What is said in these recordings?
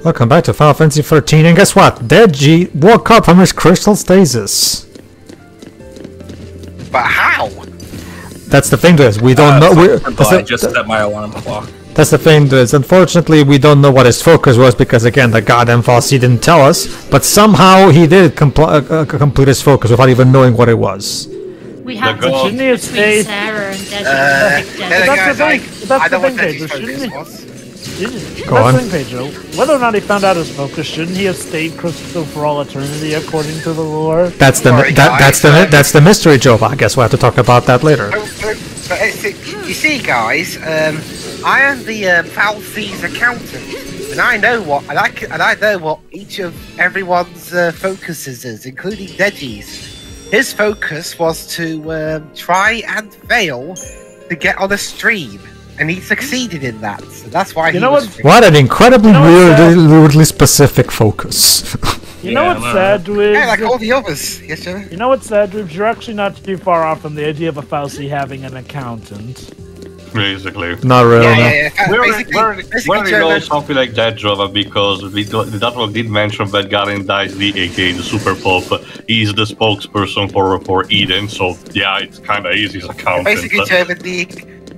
Welcome back to Final Fantasy XIII, and guess what? Deji woke up from his crystal stasis. But how? That's the thing to us. We don't know. I just set my alarm clock. That's the thing to us. Unfortunately, we don't know what his focus was because, again, the goddamn Falsi didn't tell us. But somehow he did complete his focus without even knowing what it was. We have to Shouldn't he have stayed? Sarah and Dejimon. That's the thing, Pedro. Shouldn't he? Go on. That's the thing, Pedro. Whether or not he found out his focus, shouldn't he have stayed crystal for all eternity, according to the lore? That's the mystery, Joe. I guess we'll have to talk about that later. You see, guys, I am the Falsi's accountant, and I know what I know what each of everyone's focuses is, including Deji's. His focus was to try and fail to get on a stream, and he succeeded in that. So that's why he was. What an incredibly weirdly specific focus. You know what's sad, Dweebs? Yeah, like all the others. Yes, sir. You know what's sad, Dweebs? You're actually not too far off from the idea of a Falsi having an accountant. Basically. Not really. We're know something like that, Jova, because that one did mention that Garen Dicely, aka the Super Pope, is the spokesperson for Eden, so yeah, it's kind of easy as accountant. Basically, Jova,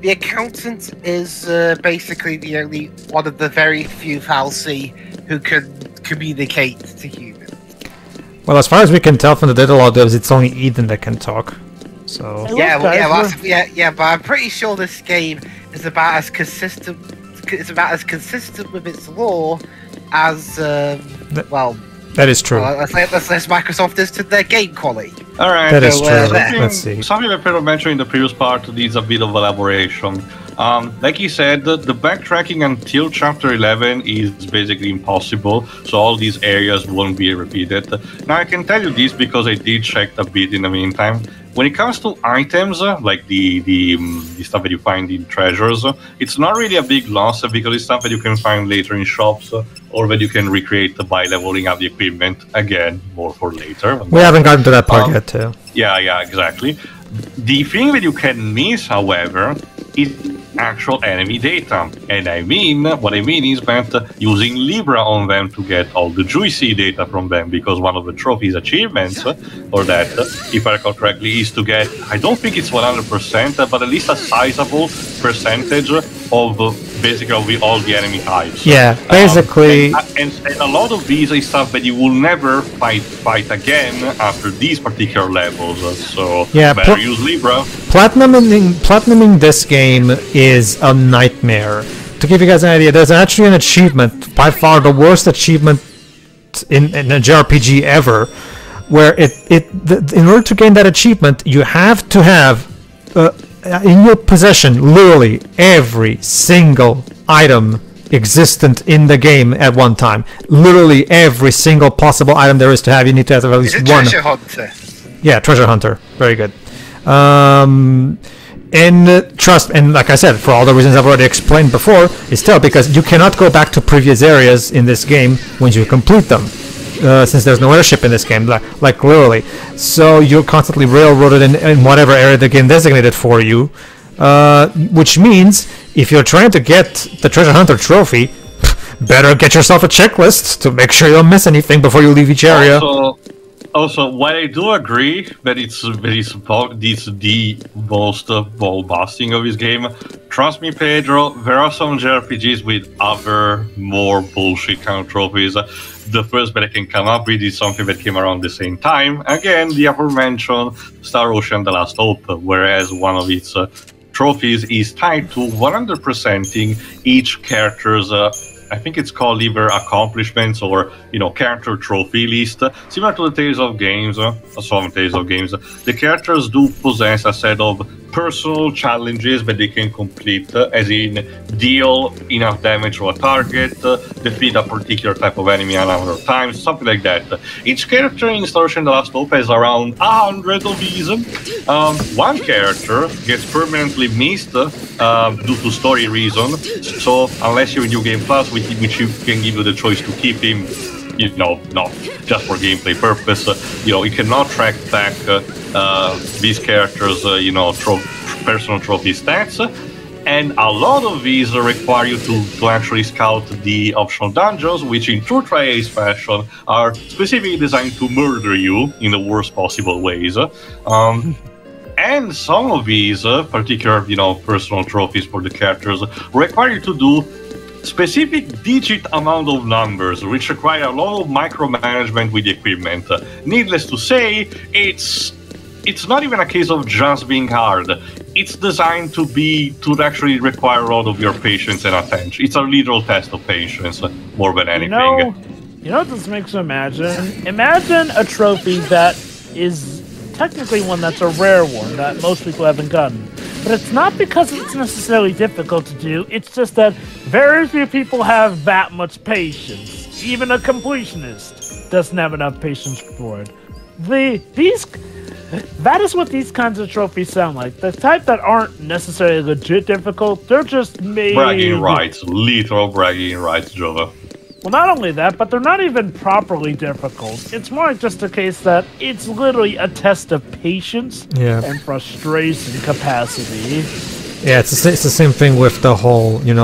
the accountant is basically the only one of the very few Falsi who can communicate to humans. Well, as far as we can tell from the data log, it's only Eden that can talk. So but I'm pretty sure this game is about as consistent. It's about as consistent with its lore as that is true. Let's Microsoft is to their game quality. All right, that is true. Let's see. Something that Pedro mentioned in the previous part needs a bit of elaboration. Like he said, the backtracking until Chapter 11 is basically impossible, so all these areas won't be repeated. Now, I can tell you this because I did check a bit in the meantime. When it comes to items, like the stuff that you find in treasures, it's not really a big loss because it's stuff that you can find later in shops or that you can recreate by leveling up the equipment. Again, more for later. We haven't gotten to that part yet, too. Yeah, exactly. The thing that you can miss, however, is actual enemy data. And what I mean is that using Libra on them to get all the juicy data from them, because one of the trophies achievements or that, if I recall correctly, is to get, I don't think it's 100%, but at least a sizable percentage of basically all the enemy types. Yeah, basically. And a lot of these is stuff that you will never fight again after these particular levels. So yeah, better use Libra. Platinuming this game is a nightmare. To give you guys an idea, there's actually an achievement, by far the worst achievement in a JRPG ever, where in order to gain that achievement, you have to have in your possession literally every single item existent in the game at one time. Literally every single possible item there is to have. You need to have at least one. Treasure hunter. Yeah, treasure hunter. Very good. And trust, and like I said, for all the reasons I've already explained before, it's still because you cannot go back to previous areas in this game once you complete them. Since there's no airship in this game, like literally. So you're constantly railroaded in whatever area the game designated for you, which means if you're trying to get the Treasure Hunter trophy, better get yourself a checklist to make sure you don't miss anything before you leave each area. Also, while I do agree that it's the most ball-busting of this game, trust me, Pedro, there are some JRPGs with other, more bullshit kind of trophies. The first that I can come up with is something that came around the same time. Again, the aforementioned Star Ocean The Last Hope, whereas one of its trophies is tied to 100%ing each character's I think it's called either accomplishments or, character trophy list. Similar to the Tales of Games, some Tales of Games, the characters do possess a set of personal challenges that they can complete, as in deal enough damage to a target, defeat a particular type of enemy a number of times, something like that. Each character in Star Ocean The Last Hope has around 100 of these. One character gets permanently missed due to story reasons, so unless you're in New Game Plus, which you can give you the choice to keep him, not just for gameplay purpose, you cannot track back these characters, personal trophy stats. And a lot of these require you to actually scout the optional dungeons, which in true Tri-Ace fashion are specifically designed to murder you in the worst possible ways. And some of these, particular, personal trophies for the characters, require you to do specific digit amount of numbers, which require a lot of micromanagement with the equipment. Needless to say, it's not even a case of just being hard. It's designed to actually require a lot of your patience and attention. It's a literal test of patience more than anything. You know what this makes me imagine? Imagine a trophy that is technically one that's a rare one that most people haven't gotten. But it's not because it's necessarily difficult to do, it's just that very few people have that much patience. Even a completionist doesn't have enough patience for it. That is what these kinds of trophies sound like. The type that aren't necessarily legit difficult, they're just made... Bragging rights, literal bragging rights, Jova. Well, not only that, but they're not even properly difficult. It's more like just a case that it's literally a test of patience and frustration capacity. Yeah, it's the same thing with the whole, there's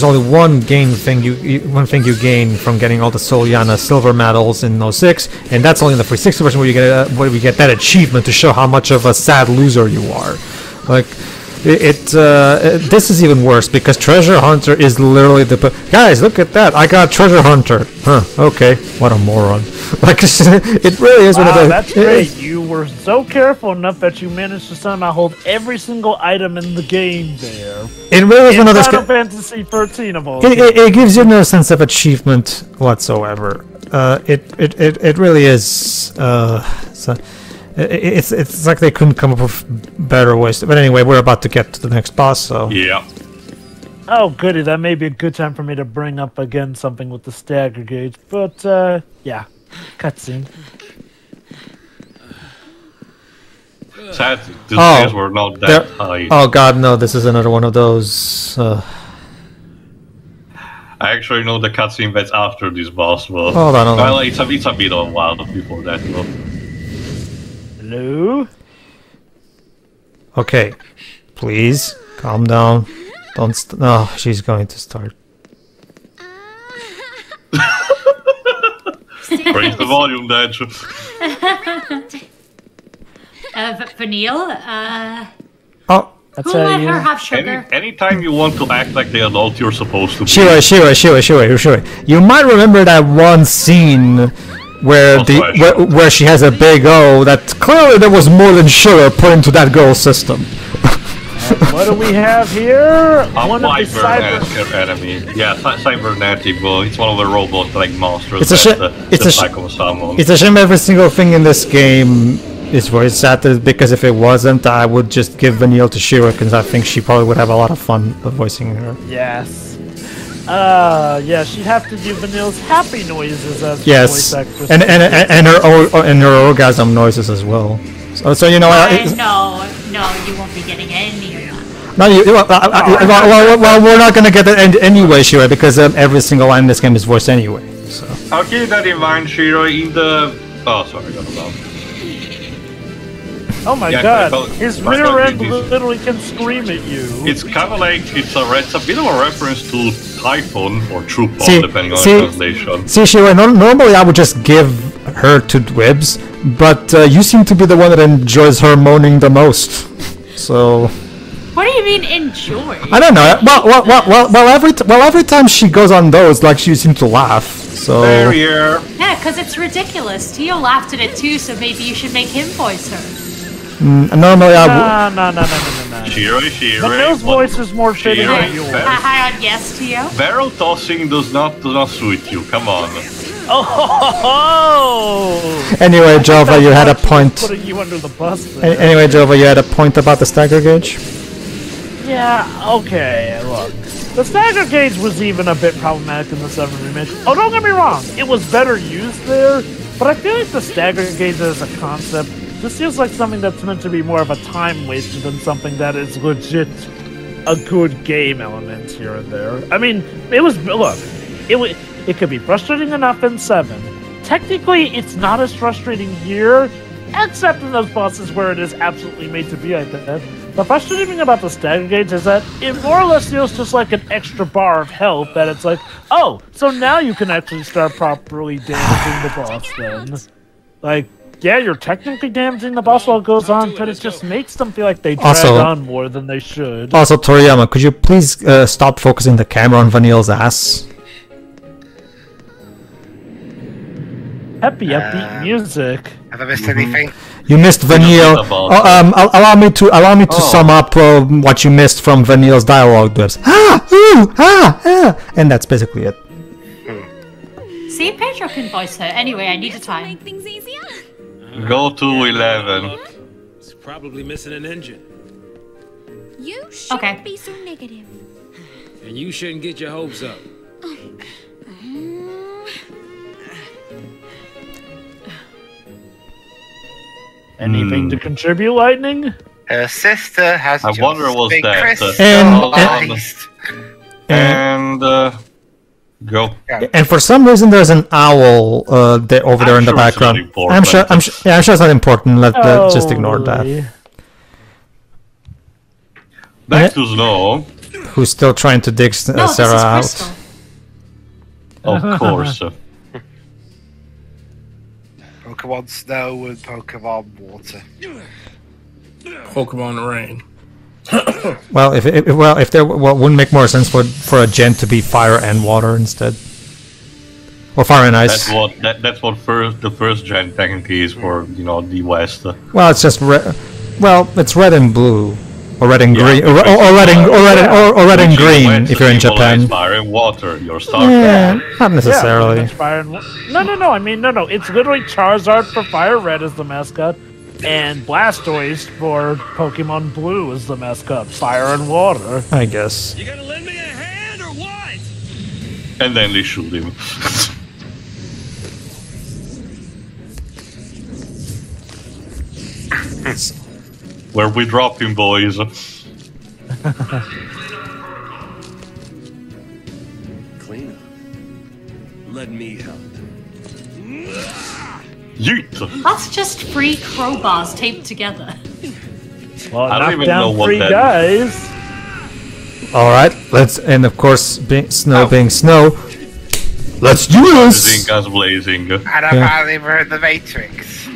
only one thing you gain from getting all the Soliana silver medals in 06, and that's only in the 360 version where you get that achievement to show how much of a sad loser you are. Like, this is even worse because Treasure Hunter is literally guys, look at that! I got Treasure Hunter. Huh? Okay, what a moron! Like it really is one of the. That's great. You were so careful enough that you managed to somehow hold every single item in the game there. It really is one of those. Final Fantasy 13 of all. It gives you no sense of achievement whatsoever. It really is. It's like they couldn't come up with better ways. But anyway, we're about to get to the next boss, so... Yeah. Oh, goody. That may be a good time for me to bring up again something with the stagger gauge. But, yeah. Cutscene. Sad, the stairs were not that high. Oh god, no, this is another one of those... I actually know the cutscene that's after this boss, but... Hold on. Well, it's a bit of a while before that, though. Hello? Okay, please calm down. Don't. No, she's going to start. Raise the volume, Dad. Vanille, Oh, who let her have sugar? Anytime you want to act like the adult you're supposed to be. Shiroi. You might remember that one scene where where she has a big O that clearly there was more than sugar put into that girl's system. What do we have here? One of the cybernetic enemy. Yeah, cybernetic. Well, it's one of the robot-like monsters. It's a shame every single thing in this game is voice acted, because if it wasn't, I would just give Vanille to Shira, because I think she probably would have a lot of fun voicing her. Yes. Yeah, she'd have to do Vanille's happy noises as voice actress. and her orgasm noises as well. So you know. No, you won't be getting any of that. No, well, we're not gonna get that anyway, Shira, because every single line in this game is voiced anyway. So. I'll keep that in mind, Shira. In the sorry, got about. Oh my god, his rear end literally can scream at you. It's kind of like, it's a bit of a reference to Typhon, or Trupon, depending on the translation. See, Shira, normally I would just give her to Dwibs, but you seem to be the one that enjoys her moaning the most. So... What do you mean enjoy? I don't know. Well, every time she goes on those, like, she seems to laugh. So... Yeah, because it's ridiculous. Tio laughed at it too, so maybe you should make him voice her. Normally I would... No. Shira. Vanille's voice is more fitting than yours. Yes, Tio. Barrel tossing does not suit you. Come on. Oh! Anyway, Jova, you had a point. Putting you under the bus there. Anyway, Jova, you had a point about the stagger gauge? Yeah, okay, look. The stagger gauge was even a bit problematic in the 7 remake. Oh, don't get me wrong, it was better used there, but I feel like the stagger gauge as a concept just feels like something that's meant to be more of a time waster than something that is legit a good game element here and there. I mean, it could be frustrating enough in 7. Technically, it's not as frustrating here, except in those bosses where it is absolutely made to be like that. The frustrating thing about the stagger gauge is that it more or less feels just like an extra bar of health. That it's like, oh, so now you can actually start properly damaging the boss. Then, like, yeah, you're technically damaging the boss while it goes on, but it just makes them feel like they drag on more than they should. Also, Toriyama, could you please stop focusing the camera on Vanille's ass? Happy upbeat music. Have I missed anything? You missed Vanille. Allow me to sum up what you missed from Vanille's dialogue clips. And that's basically it. See, Pedro can voice her. Anyway, I need a time. Make things easier. Go to 11. It's probably missing an engine. You shouldn't be so negative. And you shouldn't get your hopes up. Anything to contribute, Lightning? Her sister has I wonder was been that. crystallized. And go. And for some reason, there's an owl over there in the background. I'm sure it's not important. Let's just ignore that. Back to Snow. Who's still trying to dig Serah out? Of course. Pokemon Snow and Pokemon Water. Pokemon Rain. Well, if there wouldn't make more sense for a gen to be fire and water instead, or fire and ice. That's what the first gen technically is for the West. Well, it's just red. Well, it's red and blue, or red and green, or red and green if you're in Japan. Fire and water, your star. Yeah, not necessarily. No. I mean, no. It's literally Charizard for Fire Red as the mascot, and Blastoise for Pokemon Blue as the mascot. Fire and water. I guess. You gonna lend me a hand or what? And then they shoot him. Where we drop him, boys. Clean up. Let me help. Yeet! That's just 3 crowbars taped together. Well, I don't knock even down know what 3 that guys. All right, and of course, being snow, let's do this. Zinka's blazing. And apparently we're in the Matrix.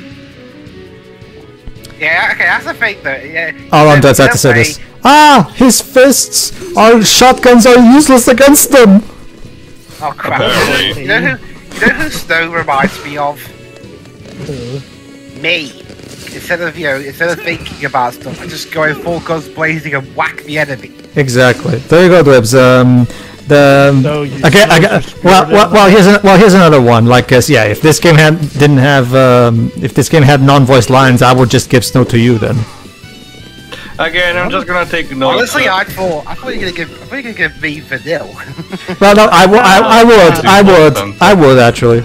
Yeah, okay, that's the thing though. Yeah. All I'm just had to say this. His fists are shotguns are useless against them. Oh crap! Apparently. You know who Snow reminds me of? Me. Instead of thinking about stuff, I just go full guns blazing and whack the enemy. Exactly. There you go, Dwebs. Here's another one. Like, if this game had non-voiced lines, I would just give Snow to you then. Again, I'm just gonna take note. Honestly, I thought you were gonna give me Vanille. Well, no, I would actually.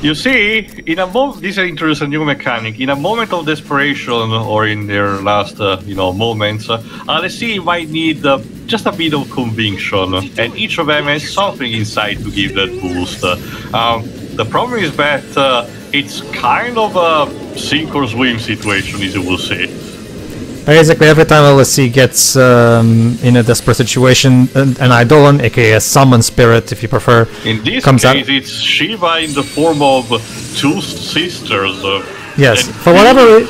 You see, this introduces a new mechanic. In a moment of desperation, or in their last, moments, let's see, might need just a bit of conviction, and each of them has something inside to give that boost. The problem is that it's kind of a sink or swim situation, as you will say. Basically, every time LSC gets in a desperate situation, an Eidolon, aka a summon spirit, if you prefer, in this comes case, out. it's Shiva in the form of 2 sisters. Yes, for whatever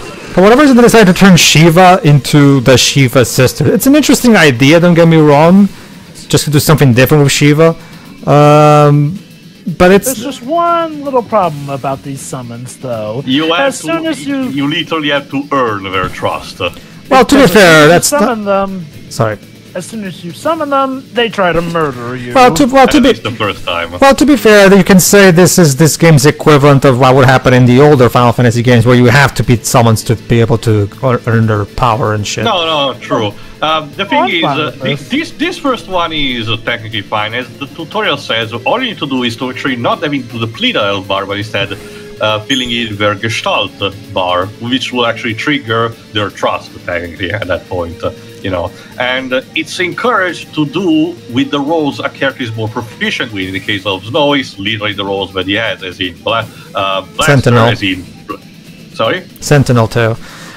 reason, they decided to turn Shiva into the Shiva sister. It's an interesting idea. Don't get me wrong. Just to do something different with Shiva, but There's just one little problem about these summons, though. You literally have to earn their trust. Well, to be fair, that's summon them. Sorry. As soon as you summon them, they try to murder you. Well, to be the first time. Well, to be fair, you can say this game's equivalent of what would happen in the older Final Fantasy games, where you have to beat summons to be able to earn their power and shit. No, true. The thing is, this first one is technically fine. As the tutorial says, all you need to do is to actually not having to deplete a health bar, but instead filling in their Gestalt bar, which will actually trigger their trust, technically, at that point. And it's encouraged to do with the roles a character is more proficient with. In the case of Snow, it's literally the roles that he has, as in Blaster, Sentinel. as in... Sorry? Sentinel, too.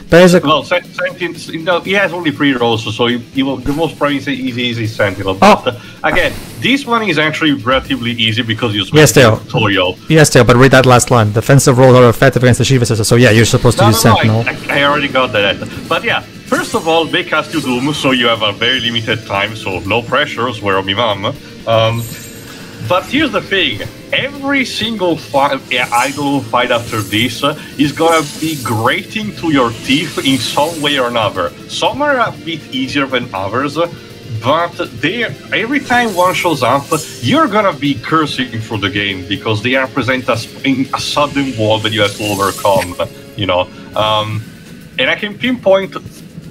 Basically, Well, Sentinel, he has only 3 rolls, so the most probably is easy Sentinel. Oh. But again, this one is actually relatively easy because you Yes, Theo. tutorial. yes, Theo, but read that last line. Defensive rolls are effective against the Shiva. So yeah, you're supposed to use Sentinel. I already got that. But yeah, first of all, they cast you Doom, so you have a very limited time, so no pressure, swear on me mom. But here's the thing, every single idle fight after this is gonna be grating to your teeth in some way or another. Some are a bit easier than others, but every time one shows up, you're gonna be cursing through the game because they represent a sudden wall that you have to overcome, you know. And I can pinpoint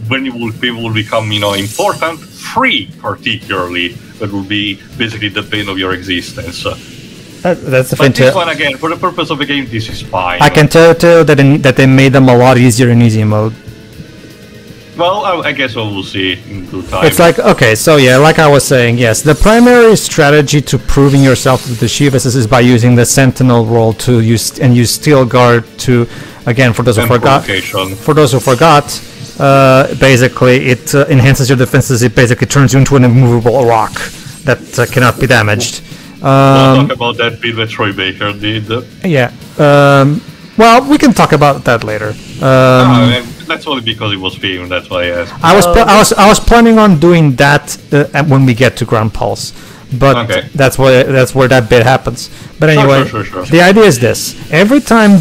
when it will become, you know, important. 3 particularly, that will be basically the bane of your existence. That's the But thing this too. one, again, for the purpose of the game, this is fine. I can tell too that they made them a lot easier in easy mode. Well, I guess we'll see in due time. It's like, okay, so yeah, like I was saying, yes, the primary strategy to proving yourself with the Shivas is by using the Sentinel role to use Steel Guard to, again, for those who forgot, basically it enhances your defenses. It basically turns you into an immovable rock that cannot be damaged. We'll talk about that bit that Troy Baker did. Yeah. Well, we can talk about that later. That's only because it was filmed. That's why I asked. I was planning on doing that when we get to Ground Pulse, but Okay. that's where that bit happens. But anyway, Sure. the idea is this: every time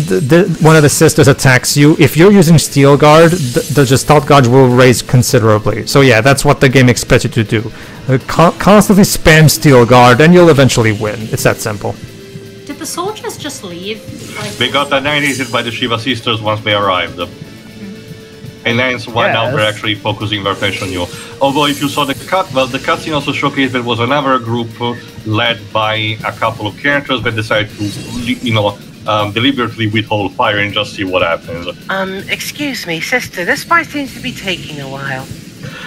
one of the sisters attacks you, if you're using Steel Guard, the Gestalt Guard will raise considerably. So yeah, that's what the game expects you to do. Constantly spam Steel Guard, and you'll eventually win. It's that simple. Did the soldiers just leave? Like, They got annihilated by the Shiva sisters once they arrived. And that's why now they're actually focusing their attention on you. Although if you saw the cutscene also showcased there was another group led by a couple of characters that decided to, deliberately withhold fire and just see what happens. Excuse me, sister, this fight seems to be taking a while.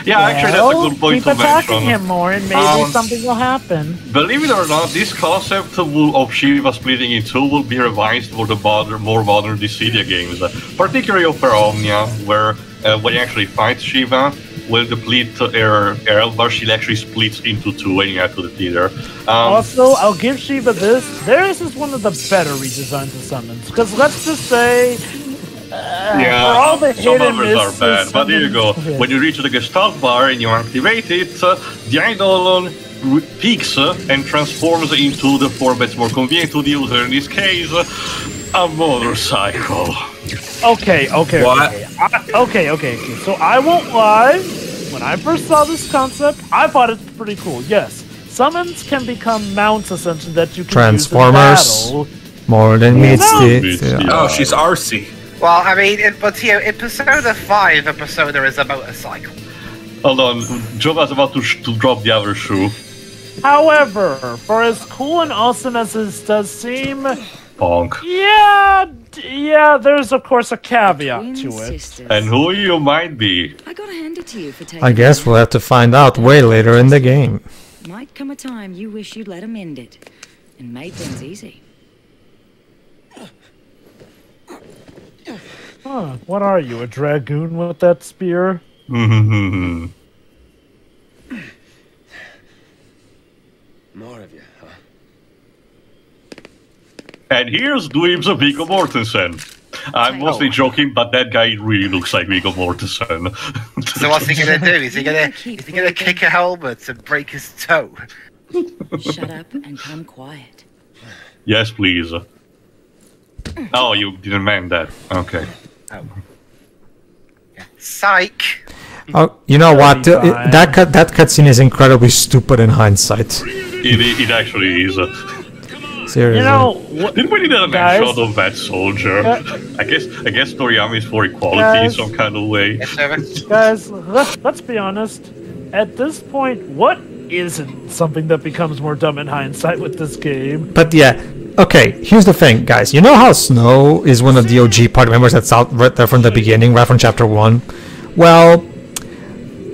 Yeah, actually that's a good point keep to attacking mention. him more and maybe something will happen. Believe it or not, this concept of Shiva splitting in two will be revised for the more modern Dissidia games, particularly Opera Omnia, where when you actually fight Shiva, will deplete her Elbar, she actually splits into two when you have to deplete her. Also, I'll give Shiva this. Theirs is one of the better redesigns of summons. Because let's just say, for all the some hit and others are misses, bad, but here you go. summons- When you reach the Gestalt bar and you activate it, the Eidolon peaks and transforms into the form that's more convenient to the user, in this case, a motorcycle. Okay. What? Okay. So I won't lie. When I first saw this concept, I thought it's pretty cool. Yes, summons can become mounts essentially that you can Transformers. use in battle. More than meets Meets the... the- Oh, she's RC. Well, I mean, in Persona 5, a Persona is a motorcycle. Hold on, Jova's about to drop the other shoe. However, for as cool and awesome as this does seem, Bonk. yeah, there's of course a caveat to it. And who you might be. I gotta hand it to you for taking I guess we'll have to find out way later in the game. Might come a time you wish you'd let him end it and made things easy. Huh, what are you, a dragoon with that spear? And More of you, huh? here's Dweeb's Viggo Mortensen. I'm mostly joking, but that guy really looks like Viggo Mortensen. So what's he gonna do? Is he gonna kick a helmet and break his toe? Shut up and come quiet. Yes, please. Oh, you didn't mean that. Okay. Psych! Oh, you know what? Fine. That cutscene is incredibly stupid in hindsight. It actually is. Seriously. You know, what, Didn't we need a Guys? shot of that soldier? I guess Toriyama is for equality Guys? in some kind of way. Yes, sir. guys, let's be honest. At this point, what isn't something that becomes more dumb in hindsight with this game? But yeah, okay, here's the thing, guys. You know how Snow is one of the OG party members that's out right there from the beginning, right from Chapter 1? Well,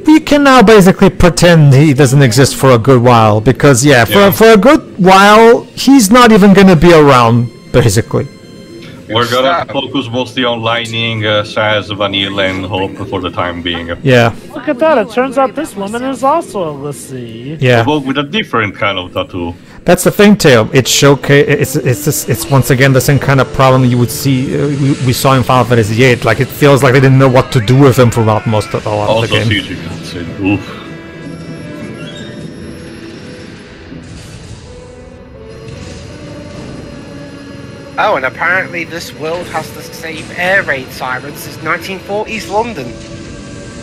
we can now basically pretend he doesn't exist for a good while, because yeah, for a good while, he's not even gonna be around, basically. We're gonna focus mostly on lining Saz, Vanille, and Hope for the time being. Yeah. Look at that, it turns out this woman is also a Lassie. Yeah. But with a different kind of tattoo. That's the thing, Teo. It's once again the same kind of problem you would see we saw in Final Fantasy VIII. Like it feels like they didn't know what to do with him throughout most of the game. Also, CG cutscene. Oof. Oh, and apparently this world has the same air raid sirens as 1940s London.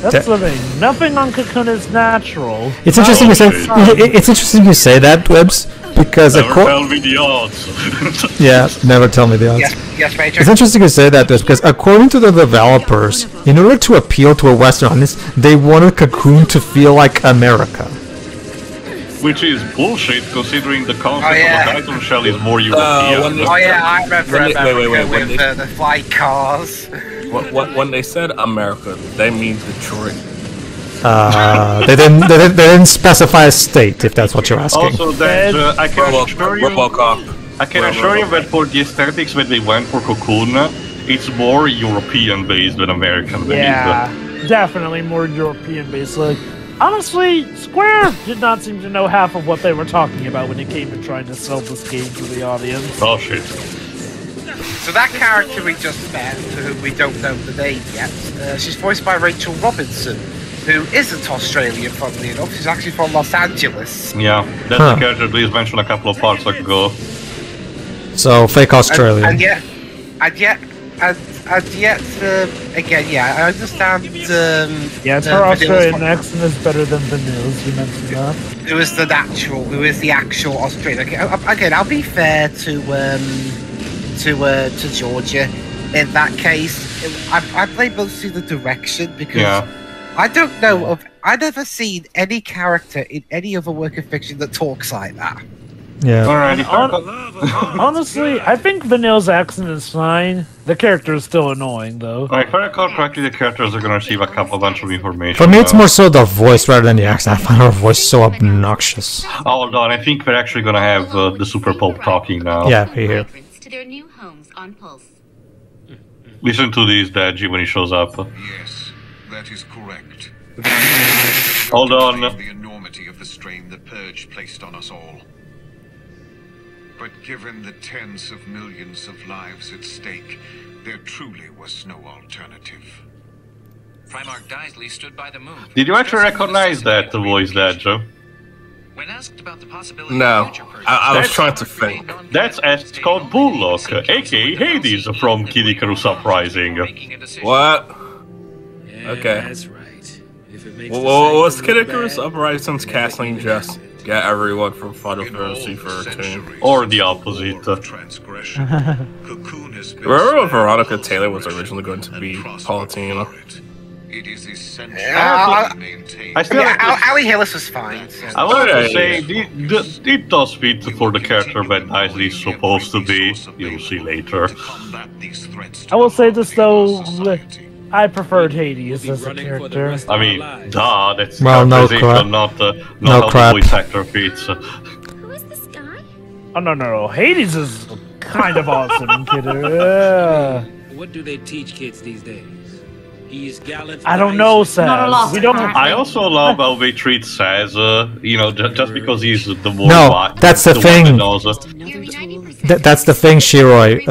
That's the thing. Nothing on Cocoon is natural. It's interesting you say. It's interesting you say that, Webs, because never tell me the odds. Yeah, never tell me the odds. Yes, Major. It's interesting you say that, Webs, because according to the developers, in order to appeal to a Western audience, they wanted Cocoon to feel like America. Which is bullshit, considering the concept of a title shell is more European. I remember with the flight cars. When they said America, they mean Detroit. They didn't specify a state, if that's what you're asking. Also, that I can assure you that for the aesthetics that they went for Cocoon, it's more European based than American based. Yeah, definitely more European based. Like, honestly, Square did not seem to know half of what they were talking about when it came to trying to sell this game to the audience. Oh shit. So that character we just met, to whom we don't know the name yet, she's voiced by Rachel Robinson, who isn't Australian, funnily enough. She's actually from Los Angeles. Yeah, that's the character Please mentioned a couple of parts ago. So, fake Australian. And yet, again, yeah, I understand. Her Australian accent is better than Vanille's. You mentioned that. Who is the actual Australian? Again, I'll be fair to Georgia. In that case, I blame mostly the direction because I don't know of. I've never seen any character in any other work of fiction that talks like that. Yeah. Honestly, I think Vanille's accent is fine. The character is still annoying, though. If I recall correctly, the characters are going to receive a bunch of information. For me, it's more so the voice rather than the accent. I find her voice so obnoxious. Hold on, I think we're actually going to have the Super Pulp talking now. Yeah, here. To their new homes on Pulse. Listen to this, Deji, when he shows up. Yes, that is correct. Hold on. The enormity of the strain the Purge placed on us all. But given the tens of millions of lives at stake, there truly was no alternative. Primarch Daisley stood by the move. Did you actually recognize that voice, Deji? When asked about the possibility no, I was trying to think. That's called Bullock, aka Hades from Kid Icarus Uprising. What? Yeah, okay. That's right. If it makes was Kid Icarus Uprising's casting just get everyone from Final Fantasy 13? Or the opposite. Remember when Veronica Taylor was originally going to be Paulatina? It is essential to maintain. Ali Hillis was fine. So. I wanted to say, it does fit for the character that Daisley is supposed to be. You'll see later. I will say this though, I preferred Hades as a character. I mean, that's no crap. not how the voice actor fits. Who is this guy? Oh no, Hades is kind of awesome, kiddo. What do they teach kids these days? He's gallant. I don't know, Saz. We don't. I also love how they treat Saz, just because he's the more. No, that's the thing. That's the thing, Shiroi.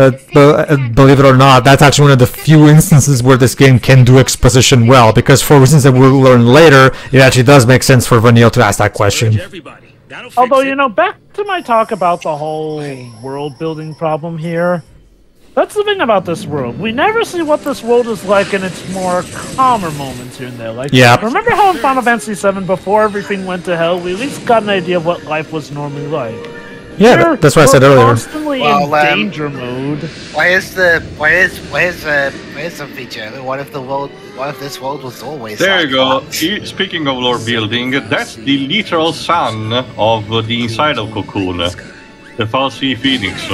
Believe it or not, that's actually one of the few instances where this game can do exposition well, because for reasons that we'll learn later, it actually does make sense for Vanille to ask that question. Although, back to my talk about the whole world-building problem here. That's the thing about this world. We never see what this world is like in its more calmer moments here and there. Like, remember how in Final Fantasy VII, before everything went to hell, we at least got an idea of what life was normally like. Yeah, that's what I said earlier. Constantly in danger mode. Where's the video? What if this world was always there like you go. that? Speaking of lore building, that's the literal sun of the inside of Cocoon, the Falsi Phoenix.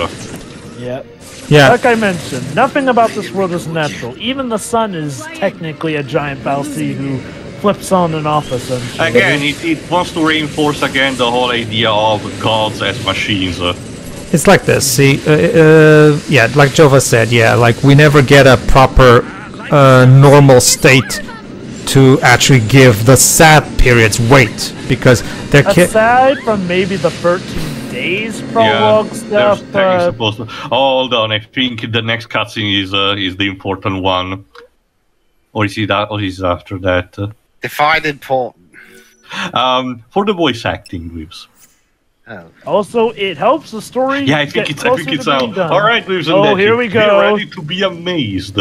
Yeah. Like I mentioned, nothing about this world is natural. Even the sun is technically a giant Falsi who flips on and off essentially. Again, it wants to reinforce again the whole idea of gods as machines. It's like this. See, yeah, like Jova said, yeah, like we never get a proper normal state to actually give the sad periods weight because they're aside from maybe the 13 days prologue stuff. Supposed to... Hold on, I think the next cutscene is the important one, or is it that, or is it after that? Define important. For the voice acting groups. Oh. Also, it helps the story. Yeah, I think it's out. All right, Lives and Oh, here we go. Get ready to be amazed.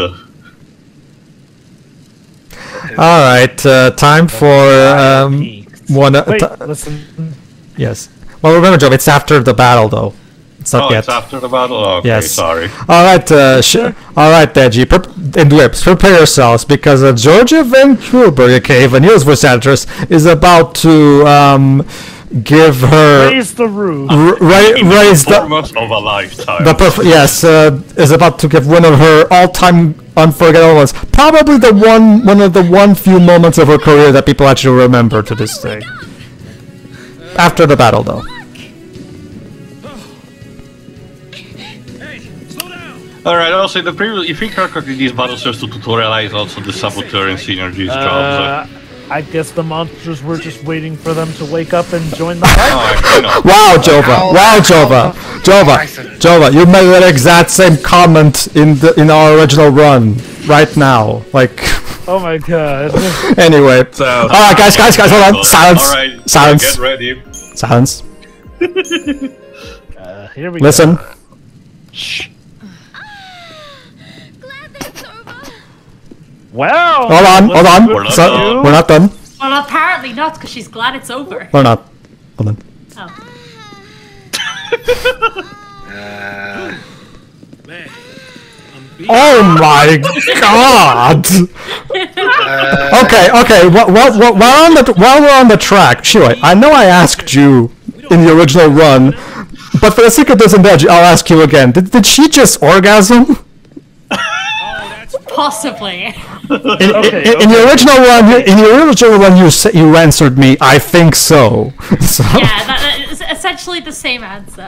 Alright, time for one. Listen. Yes. Well, remember, Joe, it's after the battle, though. It's not yet. It's after the battle. Okay, yes. Sorry. Alright, alright, Deji, and Whips, prepare yourselves because Georgia Van Kuhlberg, aka Vanille's voice actress, is about to give her raise the roof. Raise the performance of a lifetime. Yes, is about to give one of her all-time unforgettable ones. Probably one of the few moments of her career that people actually remember to this day. After the battle, though. Alright, also the previous, if you correctly, these battles serves to tutorialize also the saboteur and synergies jobs. I guess the monsters were just waiting for them to wake up and join the fight. Wow, Jova! Wow, Jova! You made that exact same comment in our original run right now. Like. Oh my god. Anyway. All right, guys, hold on. Silence. All right, silence. Get ready. Silence. Here we Listen. go. Shh. Well, hold on. We're not done. Well, apparently not, because she's glad it's over. We're not. Hold on. Oh my god! Okay. While we're on the track, Shiroi, I know I asked you in the original run, but for the sake of this and that, I'll ask you again. Did she just orgasm? Possibly. In the original one, you answered me. I think so. Yeah, that is essentially the same answer.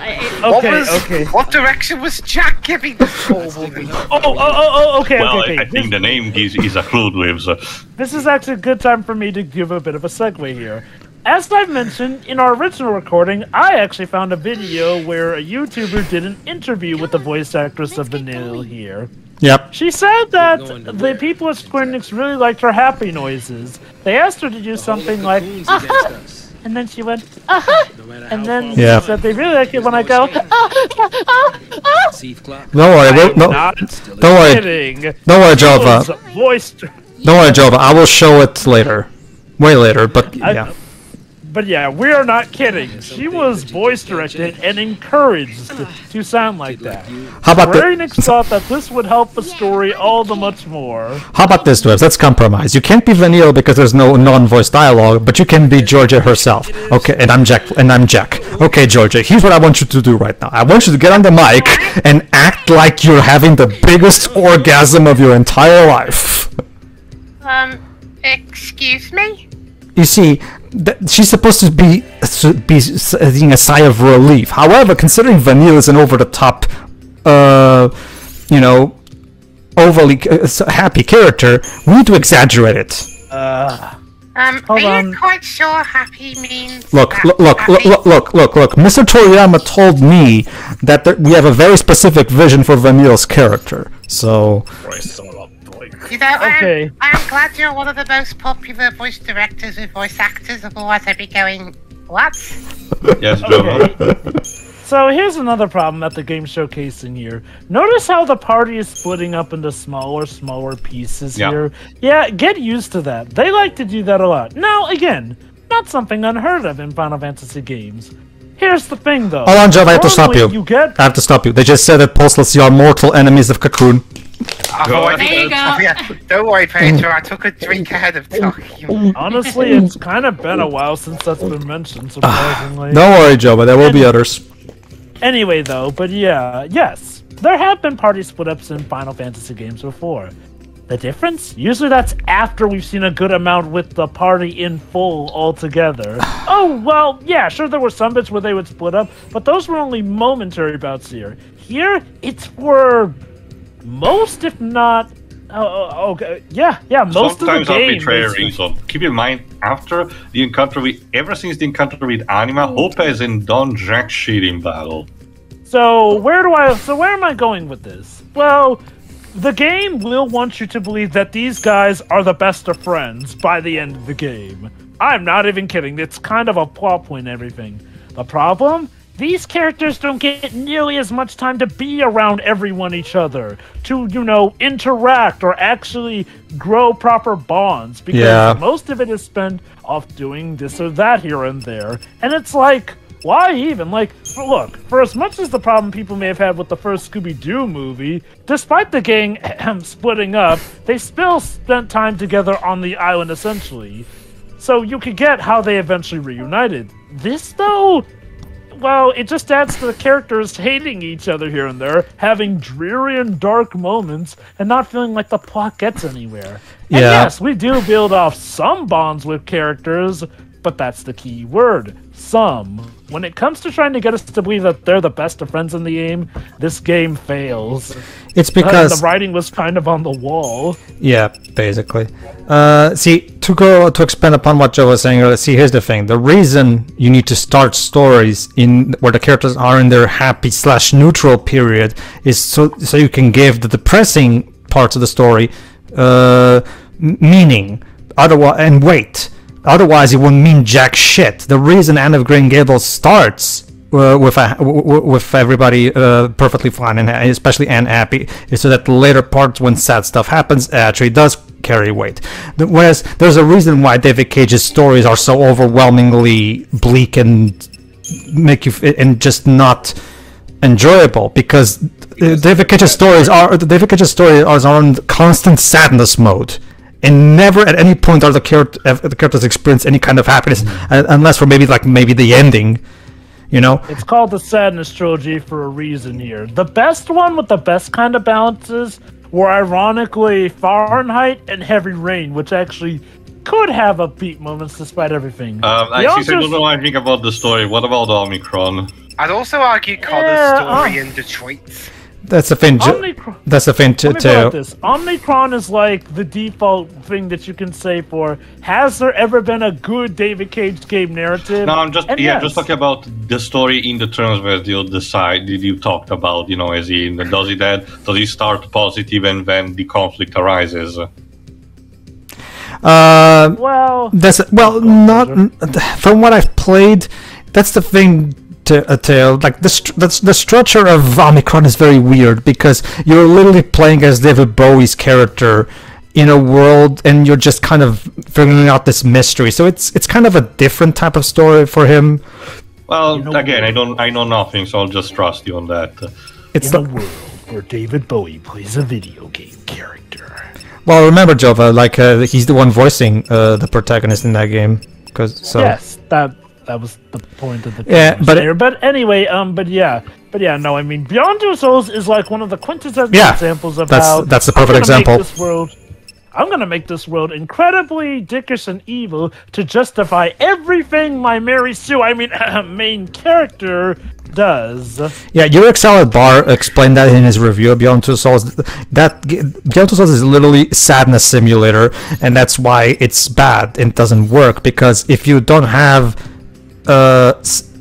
What direction was Jack giving this poor woman? Okay. Well, I think the name is a clue, Lives. This is actually a good time for me to give a bit of a segue here. As I've mentioned, in our original recording, I actually found a video where a YouTuber did an interview with the voice actress of Vanille here. Yep. She said that the people at Square Enix really liked her happy noises. They asked her to do something like, uh-huh, and then she went, uh-huh, and then she said they really like it when I go, Don't worry, Don't worry, Jova. Don't worry, Jova. I will show it later. Way later, but yeah. But yeah, we are not kidding. She was voice directed and encouraged to sound like that. How about Square Enix thought that this would help the story all the much more. How about this, Dwebs? Let's compromise. You can't be Vanille because there's no non-voice dialogue, but you can be Georgia herself. Okay, and I'm Jack. Okay, Georgia, here's what I want you to do right now. I want you to get on the mic and act like you're having the biggest orgasm of your entire life. Excuse me? You see, she's supposed to be seeing a sigh of relief. However, considering Vanille is an over-the-top, overly happy character, we need to exaggerate it. Are you quite sure happy means... Look. Mr. Toriyama told me that we have a very specific vision for Vanille's character, so... You know, I'm glad you're one of the most popular voice directors with voice actors, otherwise I'd be going, what? Yes, Joe. So here's another problem at the game showcasing here. Notice how the party is splitting up into smaller pieces here? Yeah, get used to that. They like to do that a lot. Now, again, not something unheard of in Final Fantasy games. Here's the thing, though. Hold on, Joe, I have to stop you. I have to stop you. They just said that Pulseless are mortal enemies of Cocoon. There you go. Don't worry, Pedro. I took a drink ahead of time. Honestly, it's kind of been a while since that's been mentioned, surprisingly. Don't worry, Joe, but there will be others. Anyway, though, but yeah, yes. There have been party split-ups in Final Fantasy games before. The difference? Usually that's after we've seen a good amount with the party in full altogether. Oh, well, yeah, sure, there were some bits where they would split up, but those were only momentary bouts here. Here, it's for most, if not... okay, yeah, most Sometimes of the game. arbitrary, so keep in mind, after the encounter ever since the encounter with Anima, Hope hasn't done jack shit in battle. So where am I going with this? Well, the game will want you to believe that these guys are the best of friends by the end of the game. I'm not even kidding. It's kind of a plot point and everything. The problem? These characters don't get nearly as much time to be around everyone each other, to, interact or actually grow proper bonds, because most of it is spent off doing this or that here and there. And it's like, why even? Like, look, for as much as the problem people may have had with the first Scooby-Doo movie, despite the gang splitting up, they still spent time together on the island, essentially. So you could get how they eventually reunited. This, though... Well, it just adds to the characters hating each other here and there, having dreary and dark moments, and not feeling like the plot gets anywhere. And yes, we do build off some bonds with characters, but that's the key word, some. When it comes to trying to get us to believe that they're the best of friends in the game, this game fails. It's because... the writing was kind of on the wall. Yeah, basically. To expand upon what Joe was saying earlier, here's the thing. The reason you need to start stories in where the characters are in their happy/neutral period is so you can give the depressing parts of the story meaning. Otherwise, it wouldn't mean jack shit. The reason Anne of Green Gables starts with everybody perfectly fine and especially Anne happy is so that the later parts, when sad stuff happens, actually does carry weight. Whereas there's a reason why David Cage's stories are so overwhelmingly bleak and make you just not enjoyable, because David Cage's stories are on constant sadness mode. And never at any point are the characters experience any kind of happiness, unless for maybe the ending, It's called the Sadness Trilogy for a reason here. The best one with the best kind of balances were ironically Fahrenheit and Heavy Rain, which actually could have upbeat moments despite everything. I don't know what I think about the story. What about Omicron? I'd also argue Connor's story in Detroit. That's the thing. That's the thing too. Omnicron is like the default thing that you can say for, has there ever been a good David Cage game narrative? No, I'm just just talking about the story in the terms where you talked about, as in, does he start positive and then the conflict arises? Not from what I've played. That's the thing. Like the structure of Omicron is very weird, because you're literally playing as David Bowie's character in a world, and you're just kind of figuring out this mystery. So it's kind of a different type of story for him. Well, again, I know nothing, so I'll just trust you on that. It's a world where David Bowie plays a video game character. Well, remember, Jova, he's the one voicing the protagonist in that game. Yes, that was the point of the game. But anyway, no, I mean, Beyond Two Souls is like one of the quintessential examples of that's the perfect example. I'm gonna make this world incredibly dickish and evil to justify everything my Mary Sue, main character, does. Yeah, your Salad Bar explained that in his review of Beyond Two Souls. That Beyond Two Souls is literally sadness simulator, and that's why it's bad and doesn't work, because if you don't have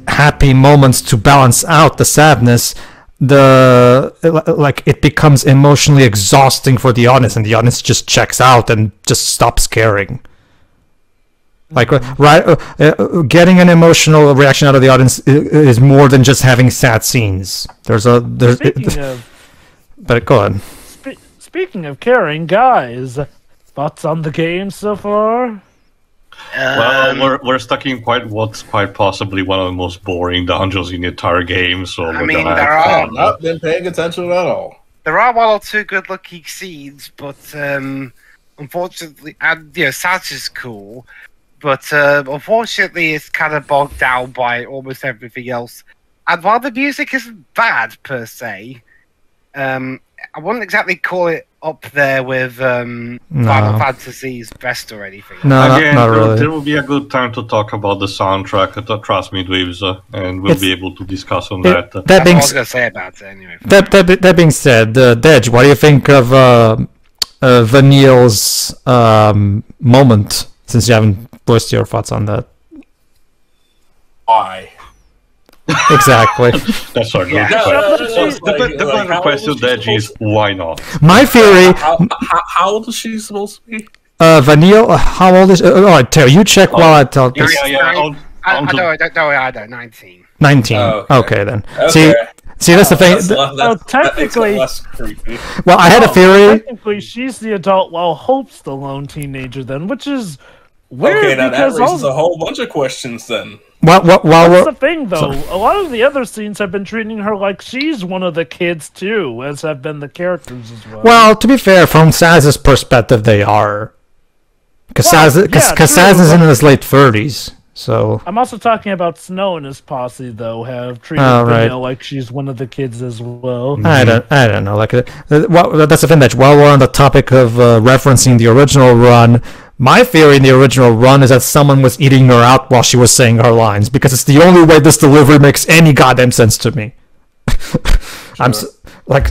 happy moments to balance out the sadness, it becomes emotionally exhausting for the audience, and the audience just checks out and just stops caring. Getting an emotional reaction out of the audience is more than just having sad scenes. But go on. Speaking of caring, guys, thoughts on the game so far? Well, we're stuck in what's quite possibly one of the most boring dungeons in the entire game. So I've not been paying attention at all. There are one or two good-looking scenes, but unfortunately, and Satch is cool, but unfortunately, it's kind of bogged down by almost everything else. And while the music isn't bad per se, I wouldn't exactly call it up there with Final Fantasy's best or anything. No, Again, not really. There will be a good time to talk about the soundtrack. Trust me, Dweebs, and we'll be able to discuss on that. That's what I was going to say about it anyway. That being said, Dej, what do you think of Vanille's moment? Since you haven't voiced your thoughts on that. Why? Exactly. That's our good question. The better question, Dej, is why not? My theory. How old is she supposed to be? Vanille, how old is? Alright, Terry, you check while I tell this. I don't. 19. 19. Okay then. Okay. See, that's the thing. Technically, less creepy. Well, I had a theory. Technically, she's the adult while Hope's the lone teenager then, which is weird. Okay, now that because raises a whole bunch of questions then. That's the thing, though. A lot of the other scenes have been treating her like she's one of the kids, too, as have been the characters as well. Well, to be fair, from Saz's perspective, they are. Because Saz is in his late 30s, so... I'm also talking about Snow and his posse, though, have treated Vanille like she's one of the kids as well. I don't know. Like, that's the thing, that while we're on the topic of referencing the original run, my theory in the original run is that someone was eating her out while she was saying her lines, because it's the only way this delivery makes any goddamn sense to me. Sure.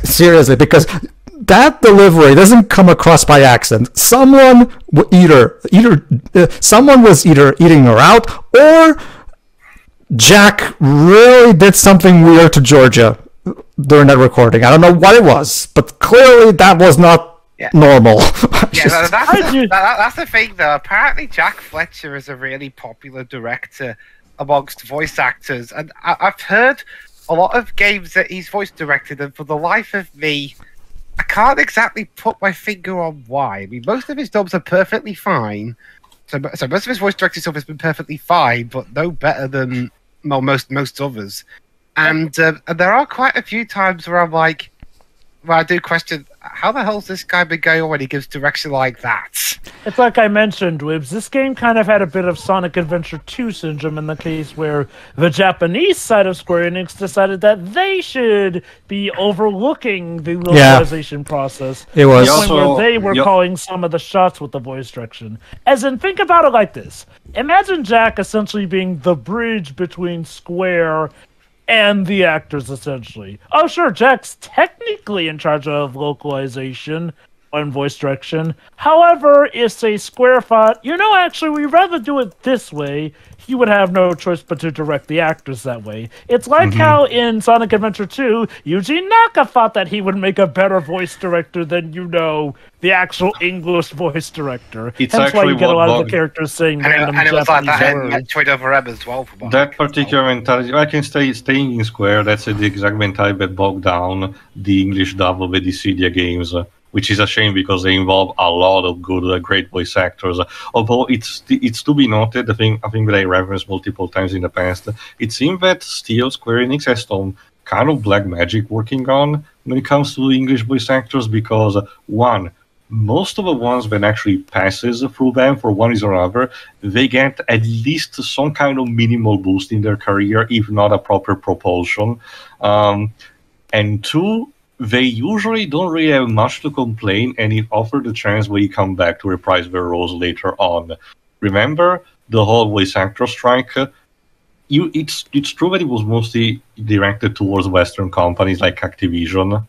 Seriously, because that delivery doesn't come across by accident. Someone was either eating her out, or Jack really did something weird to Georgia during that recording. I don't know what it was, but clearly that was not normal. That's the thing, though. Apparently, Jack Fletcher is a really popular director amongst voice actors, and I've heard a lot of games that he's voice directed, and for the life of me, I can't exactly put my finger on why. I mean, most of his dubs are perfectly fine, so most of his voice directing stuff has been perfectly fine, but no better than most others. And there are quite a few times where I'm like, I do question, how the hell's this guy been going on when he gives direction like that? It's like I mentioned, Wibbs, this game kind of had a bit of Sonic Adventure 2 syndrome in the case where the Japanese side of Square Enix decided that they should be overlooking the localization process. It was. To the point where they were calling some of the shots with the voice direction. As in, think about it like this. Imagine Jack essentially being the bridge between Square and the actors, essentially. Oh, sure, Jack's technically in charge of localization and voice direction. However, if, say, Square thought, actually, we'd rather do it this way, he would have no choice but to direct the actors that way. It's like how in Sonic Adventure 2, Yuji Naka thought that he would make a better voice director than, the actual English voice director. It's Hence why actually you get a lot of bugged. the characers saying random and it was like Japanese that in words. Metroid Other M as well. For That particular mentality, I can staying in Square, that's the exact mentality that bogged down the English dub of the Dissidia games, which is a shame because they involve a lot of good, great voice actors. Although it's to be noted, I think that I referenced multiple times in the past, it seems that still Square Enix has some kind of black magic working on when it comes to English voice actors, because one, most of the ones that actually passes through them for one reason or another, they get at least some kind of minimal boost in their career, if not a proper propulsion. And two, they usually don't really have much to complain, and if offered the chance, they come back to reprise their roles later on. Remember the whole voice actor strike? It's true that it was mostly directed towards Western companies like Activision,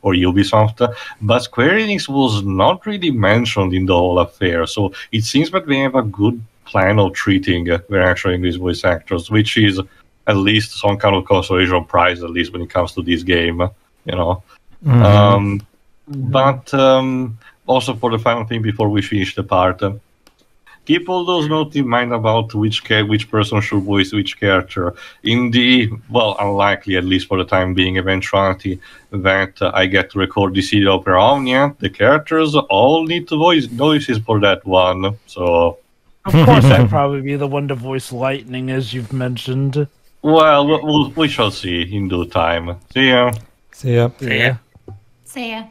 or Ubisoft, but Square Enix was not really mentioned in the whole affair. So it seems that they have a good plan of treating their actual English voice actors, which is at least some kind of consolation prize, at least when it comes to this game. But also for the final thing before we finish the part, keep all those notes in mind about which person should voice which character. In the, unlikely, at least for the time being, eventuality that I get to record the CD of Omnia, the characters all need to voice voices for that one. So, of course, I'd probably be the one to voice Lightning, as you've mentioned. Well, we shall see in due time. See ya. See ya. See ya.